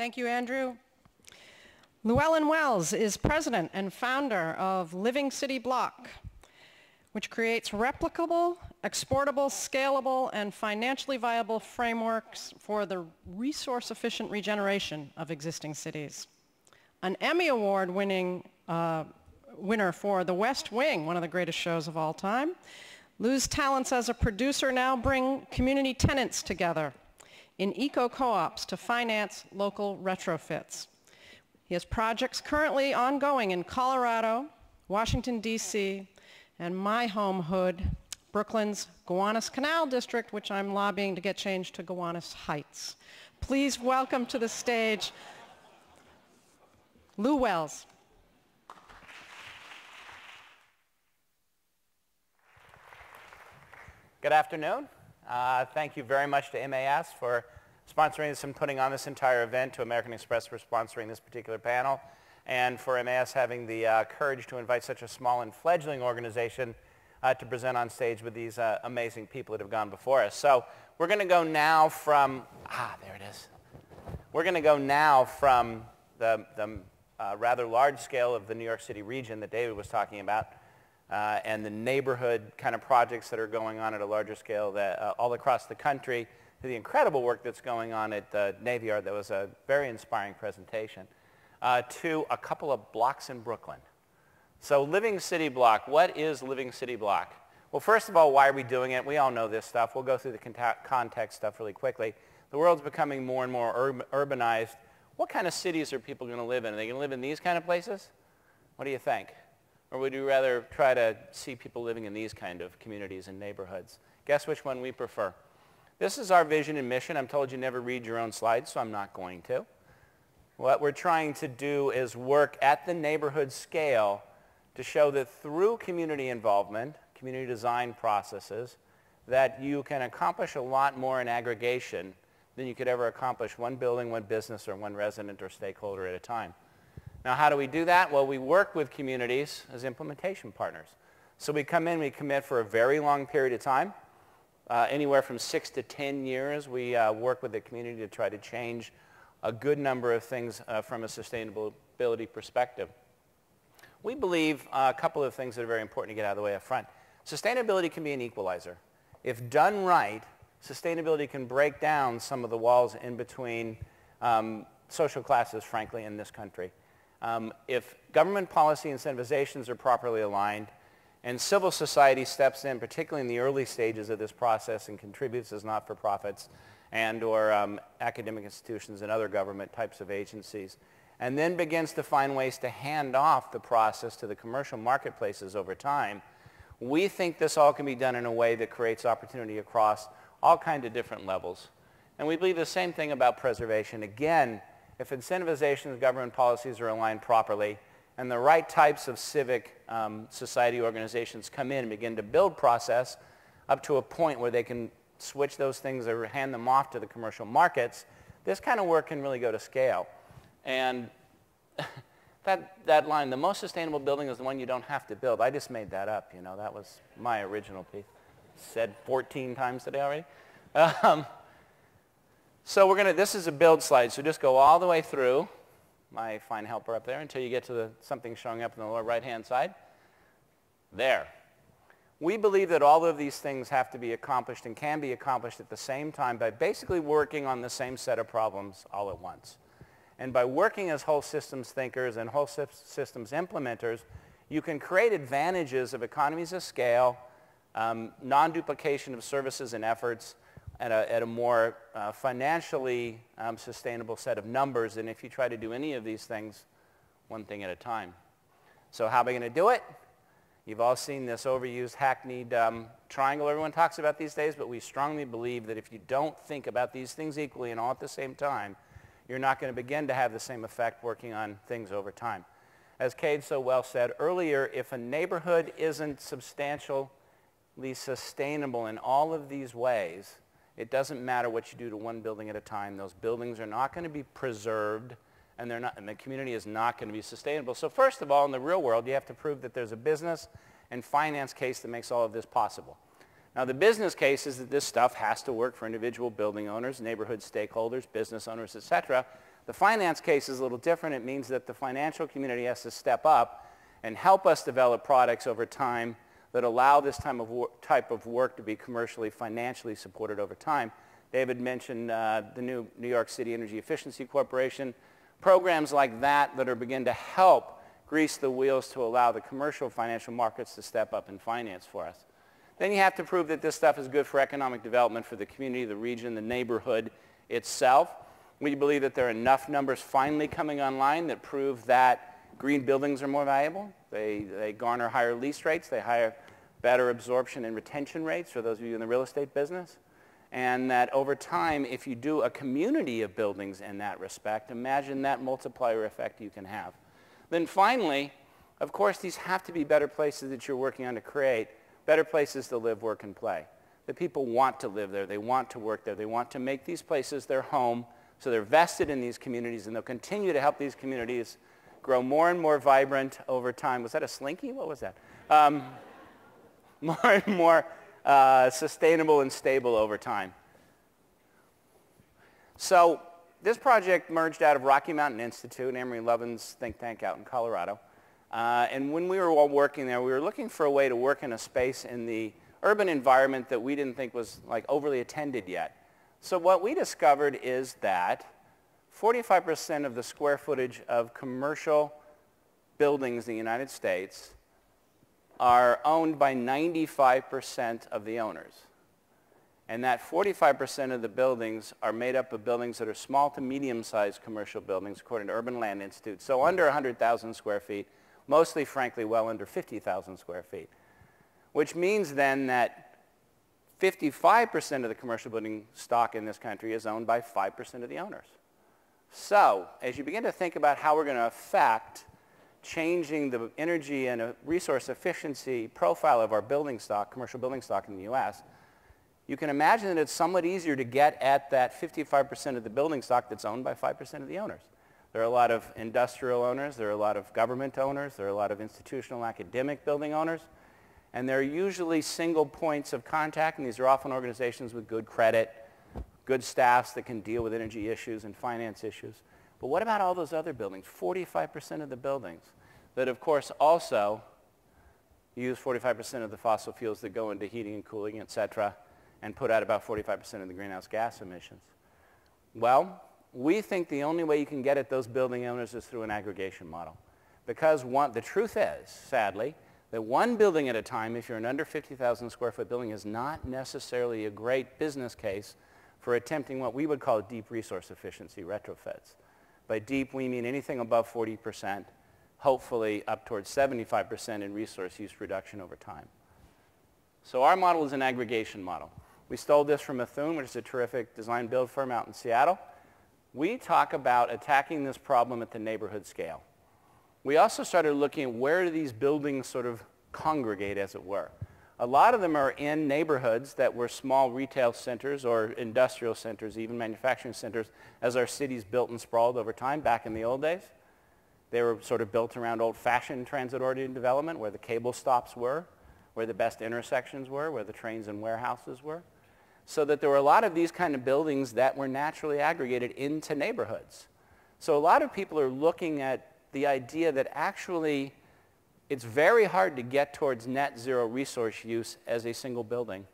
Thank you, Andrew. Llewellyn Wells is president and founder of Living City Block, which creates replicable, exportable, scalable, and financially viable frameworks for the resource-efficient regeneration of existing cities. An Emmy Award winning winner for The West Wing, one of the greatest shows of all time. Lou's talents as a producer now bring community tenants together in eco-co-ops to finance local retrofits. He has projects currently ongoing in Colorado, Washington, D.C., and my home hood, Brooklyn's Gowanus Canal District, which I'm lobbying to get changed to Gowanus Heights. Please welcome to the stage Lew Wells. Good afternoon. Thank you very much to MAS for sponsoring this and putting on this entire event, to American Express for sponsoring this particular panel, and for MAS having the courage to invite such a small and fledgling organization to present on stage with these amazing people that have gone before us. So we're going to go now from, there it is. We're going to go now from the rather large scale of the New York City region that David was talking about, and the neighborhood kind of projects that are going on at a larger scale that, all across the country, to the incredible work that's going on at the Navy Yard. That was a very inspiring presentation, to a couple of blocks in Brooklyn. So Living City Block, what is Living City Block? Well, first of all, why are we doing it? We all know this stuff. We'll go through the context stuff really quickly. The world's becoming more and more urbanized. What kind of cities are people going to live in? Are they going to live in these kind of places? What do you think? Or would you rather try to see people living in these kind of communities and neighborhoods? Guess which one we prefer. This is our vision and mission. I'm told you never read your own slides, so I'm not going to. What we're trying to do is work at the neighborhood scale to show that through community involvement, community design processes, that you can accomplish a lot more in aggregation than you could ever accomplish one building, one business, or one resident or stakeholder at a time. Now, how do we do that? Well, we work with communities as implementation partners. So we come in, we commit for a very long period of time, anywhere from 6 to 10 years. We work with the community to try to change a good number of things from a sustainability perspective. We believe a couple of things that are very important to get out of the way up front. Sustainability can be an equalizer. If done right, sustainability can break down some of the walls in between social classes, frankly, in this country. If government policy incentivizations are properly aligned and civil society steps in, particularly in the early stages of this process, and contributes as not-for-profits and or academic institutions and other government types of agencies, and then begins to find ways to hand off the process to the commercial marketplaces over time, we think this all can be done in a way that creates opportunity across all kinds of different levels. And we believe the same thing about preservation. Again, if incentivizations, government policies are aligned properly, and the right types of civic society organizations come in and begin to build process up to a point where they can switch those things or hand them off to the commercial markets, this kind of work can really go to scale. And that line, the most sustainable building is the one you don't have to build. I just made that up, you know. That was my original piece. Said 14 times today already. So this is a build slide, so just go all the way through, my fine helper up there, until you get to something showing up on the lower right-hand side. There. We believe that all of these things have to be accomplished and can be accomplished at the same time by basically working on the same set of problems all at once. And by working as whole systems thinkers and whole systems implementers, you can create advantages of economies of scale, non-duplication of services and efforts, at a more financially sustainable set of numbers than if you try to do any of these things one thing at a time. So how are we going to do it? You've all seen this overused, hackneyed triangle everyone talks about these days, but we strongly believe that if you don't think about these things equally and all at the same time, you're not going to begin to have the same effect working on things over time. As Cade so well said earlier, if a neighborhood isn't substantially sustainable in all of these ways, it doesn't matter what you do to one building at a time. Those buildings are not going to be preserved, and the community is not going to be sustainable. So first of all, in the real world, you have to prove that there's a business and finance case that makes all of this possible. Now, the business case is that this stuff has to work for individual building owners, neighborhood stakeholders, business owners, et cetera. The finance case is a little different. It means that the financial community has to step up and help us develop products over time that allow this type of work to be commercially, financially supported over time. David mentioned the new New York City Energy Efficiency Corporation. Programs like that are begin to help grease the wheels to allow the commercial financial markets to step up and finance for us. Then you have to prove that this stuff is good for economic development for the community, the region, the neighborhood itself. We believe that there are enough numbers finally coming online that prove that green buildings are more valuable. They garner higher lease rates. They hire better absorption and retention rates for those of you in the real estate business. And that over time, if you do a community of buildings in that respect, imagine that multiplier effect you can have. Then finally, of course, these have to be better places that you're working on to create, better places to live, work, and play. The people want to live there. They want to work there. They want to make these places their home. So they're vested in these communities, and they'll continue to help these communities grow more and more vibrant over time. Was that a slinky? What was that? More and more sustainable and stable over time. So this project merged out of Rocky Mountain Institute, Amory Lovin's think tank out in Colorado. And when we were all working there, we were looking for a way to work in a space in the urban environment that we didn't think was like overly attended yet. So what we discovered is that 45% of the square footage of commercial buildings in the United States are owned by 95% of the owners. And that 45% of the buildings are made up of buildings that are small to medium-sized commercial buildings, according to Urban Land Institute. So under 100,000 square feet, mostly, frankly, well under 50,000 square feet. Which means then that 55% of the commercial building stock in this country is owned by 5% of the owners. So as you begin to think about how we're going to affect changing the energy and resource efficiency profile of our building stock, commercial building stock in the U.S., you can imagine that it's somewhat easier to get at that 55% of the building stock that's owned by 5% of the owners. There are a lot of industrial owners. There are a lot of government owners. There are a lot of institutional academic building owners. And they're usually single points of contact, and these are often organizations with good credit, good staffs that can deal with energy issues and finance issues. But what about all those other buildings, 45% of the buildings that, of course, also use 45% of the fossil fuels that go into heating and cooling, et cetera, and put out about 45% of the greenhouse gas emissions? Well, we think the only way you can get at those building owners is through an aggregation model. Because the truth is, sadly, that one building at a time, if you're an under 50,000 square foot building, is not necessarily a great business case for attempting what we would call deep resource efficiency retrofits. By deep, we mean anything above 40%, hopefully up towards 75% in resource use reduction over time. So our model is an aggregation model. We stole this from Methuen, which is a terrific design build firm out in Seattle. We talk about attacking this problem at the neighborhood scale. We also started looking at where do these buildings sort of congregate, as it were. A lot of them are in neighborhoods that were small retail centers or industrial centers, even manufacturing centers, as our cities built and sprawled over time back in the old days. They were sort of built around old-fashioned transit-oriented development, where the cable stops were, where the best intersections were, where the trains and warehouses were. So that there were a lot of these kind of buildings that were naturally aggregated into neighborhoods. So a lot of people are looking at the idea that actually it's very hard to get towards net zero resource use as a single building.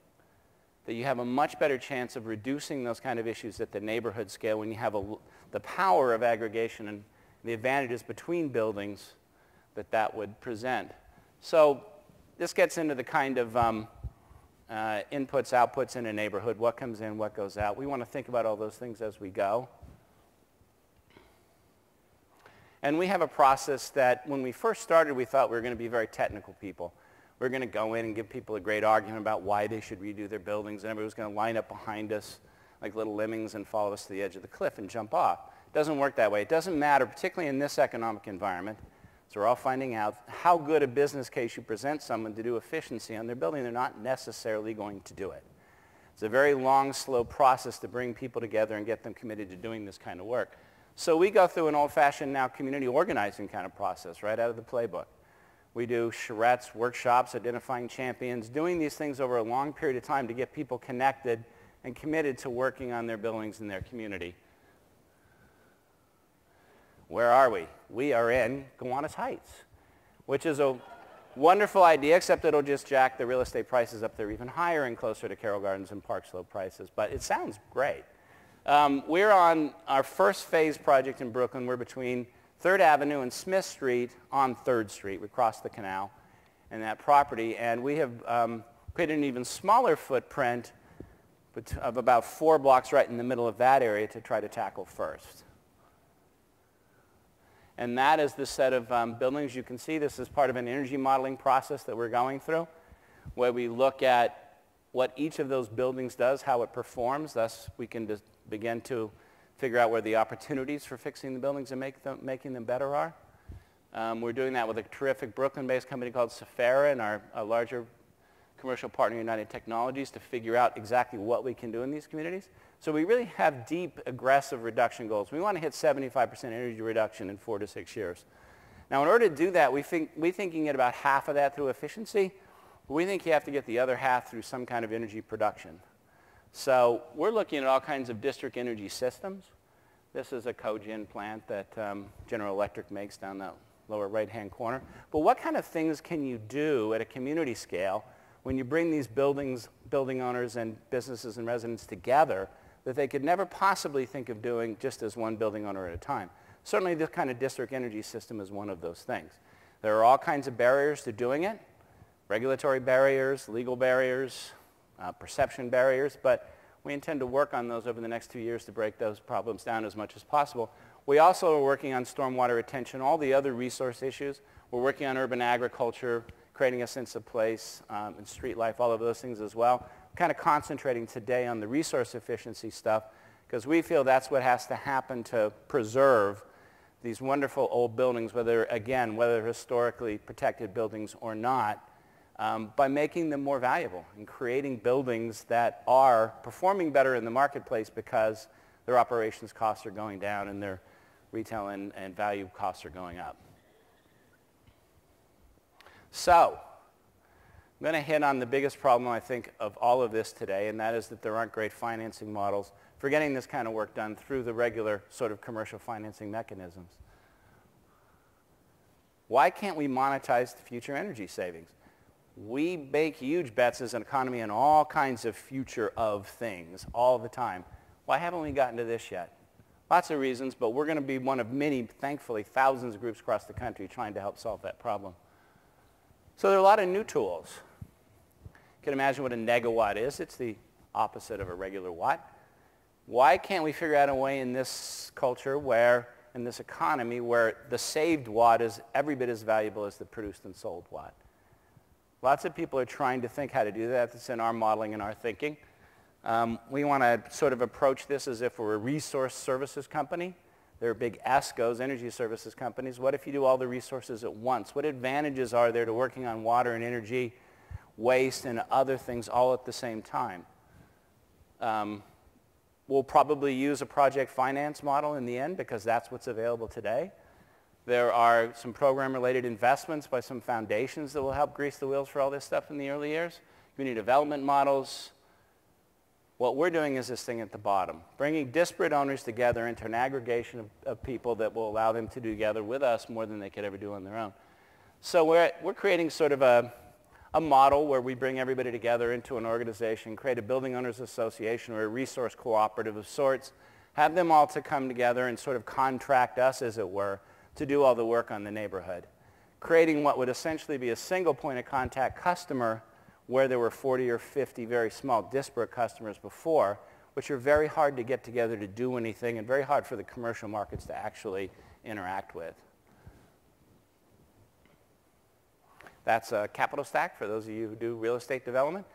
That you have a much better chance of reducing those kind of issues at the neighborhood scale when you have the power of aggregation and the advantages between buildings that would present. So this gets into the kind of inputs, outputs in a neighborhood, what comes in, what goes out. We want to think about all those things as we go. And we have a process that when we first started, we thought we were going to be very technical people. We were going to go in and give people a great argument about why they should redo their buildings, and everybody was going to line up behind us like little lemmings and follow us to the edge of the cliff and jump off. It doesn't work that way. It doesn't matter, particularly in this economic environment. So we're all finding out how good a business case you present someone to do efficiency on their building. They're not necessarily going to do it. It's a very long, slow process to bring people together and get them committed to doing this kind of work. So we go through an old-fashioned now community organizing kind of process right out of the playbook. We do charrettes, workshops, identifying champions, doing these things over a long period of time to get people connected and committed to working on their buildings in their community. Where are we? We are in Gowanus Heights, which is a wonderful idea, except it'll just jack the real estate prices up there even higher and closer to Carroll Gardens and Park Slope prices. But it sounds great. We're on our first phase project in Brooklyn. We're between 3rd Avenue and Smith Street on 3rd Street. We crossed the canal and that property. And we have created an even smaller footprint of about 4 blocks right in the middle of that area to try to tackle first. And that is the set of buildings. You can see this is part of an energy modeling process that we're going through, where we look at what each of those buildings does, how it performs. Thus, we can begin to figure out where the opportunities for fixing the buildings and making them better are. We're doing that with a terrific Brooklyn-based company called Safera and our larger commercial partner, United Technologies, to figure out exactly what we can do in these communities. So we really have deep, aggressive reduction goals. We want to hit 75% energy reduction in 4 to 6 years. Now, in order to do that, we think you can get about half of that through efficiency. But we think you have to get the other half through some kind of energy production. So we're looking at all kinds of district energy systems. This is a cogen plant that General Electric makes down that lower right-hand corner. But what kind of things can you do at a community scale when you bring these building owners and businesses and residents together that they could never possibly think of doing just as one building owner at a time? Certainly this kind of district energy system is one of those things. There are all kinds of barriers to doing it, regulatory barriers, legal barriers, perception barriers, but we intend to work on those over the next 2 years to break those problems down as much as possible. We also are working on stormwater retention, all the other resource issues. We're working on urban agriculture, creating a sense of place, and street life, all of those things as well. Kind of concentrating today on the resource efficiency stuff because we feel that's what has to happen to preserve these wonderful old buildings, whether historically protected buildings or not, by making them more valuable and creating buildings that are performing better in the marketplace because their operations costs are going down and their retail and value costs are going up. So, I'm going to hit on the biggest problem, I think, of all of this today, and that is that there aren't great financing models for getting this kind of work done through the regular sort of commercial financing mechanisms. Why can't we monetize the future energy savings? We make huge bets as an economy on all kinds of future of things all the time. Why haven't we gotten to this yet? Lots of reasons, but we're going to be one of many, thankfully, thousands of groups across the country trying to help solve that problem. So there are a lot of new tools. You can imagine what a negawatt is. It's the opposite of a regular watt. Why can't we figure out a way in this culture in this economy, where the saved watt is every bit as valuable as the produced and sold watt? Lots of people are trying to think how to do that. That's in our modeling and our thinking. We want to sort of approach this as if we're a resource services company. There are big ESCOs, energy services companies. What if you do all the resources at once? What advantages are there to working on water and energy, waste, and other things all at the same time? We'll probably use a project finance model in the end because that's what's available today. There are some program-related investments by some foundations that will help grease the wheels for all this stuff in the early years. Community development models. What we're doing is this thing at the bottom, bringing disparate owners together into an aggregation of people that will allow them to do together with us more than they could ever do on their own. So we're creating sort of a model where we bring everybody together into an organization, create a building owners association or a resource cooperative of sorts, have them all to come together and sort of contract us, as it were, to do all the work on the neighborhood, creating what would essentially be a single point of contact customer where there were 40 or 50 very small disparate customers before, which are very hard to get together to do anything and very hard for the commercial markets to actually interact with. That's a capital stack for those of you who do real estate development.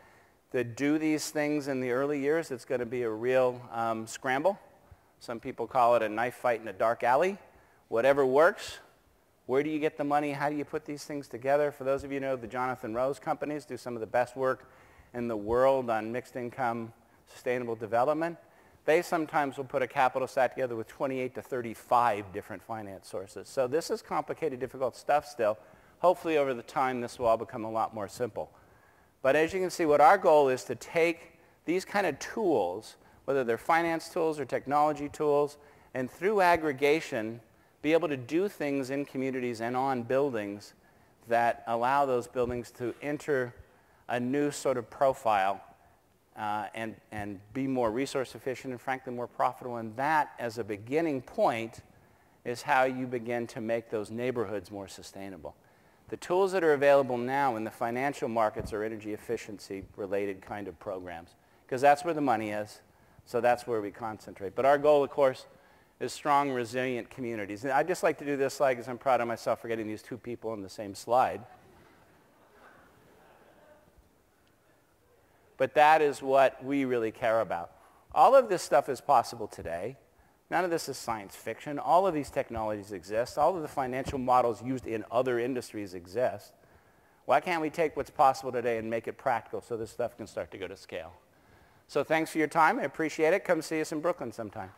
To do these things in the early years, it's going to be a real scramble. Some people call it a knife fight in a dark alley. Whatever works. Where do you get the money? How do you put these things together? For those of you who know, the Jonathan Rose companies do some of the best work in the world on mixed income sustainable development. They sometimes will put a capital stack together with 28 to 35 different finance sources. So this is complicated, difficult stuff still. Hopefully over the time this will all become a lot more simple. But as you can see, what our goal is to take these kind of tools, whether they're finance tools or technology tools, and through aggregation, be able to do things in communities and on buildings that allow those buildings to enter a new sort of profile and be more resource efficient and frankly more profitable. And that, as a beginning point, is how you begin to make those neighborhoods more sustainable. The tools that are available now in the financial markets are energy efficiency related kind of programs, because that's where the money is, so that's where we concentrate. But our goal, of course, is strong, resilient communities. And I'd just like to do this slide because I'm proud of myself for getting these two people on the same slide. But that is what we really care about. All of this stuff is possible today. None of this is science fiction. All of these technologies exist. All of the financial models used in other industries exist. Why can't we take what's possible today and make it practical so this stuff can start to go to scale? So thanks for your time. I appreciate it. Come see us in Brooklyn sometime.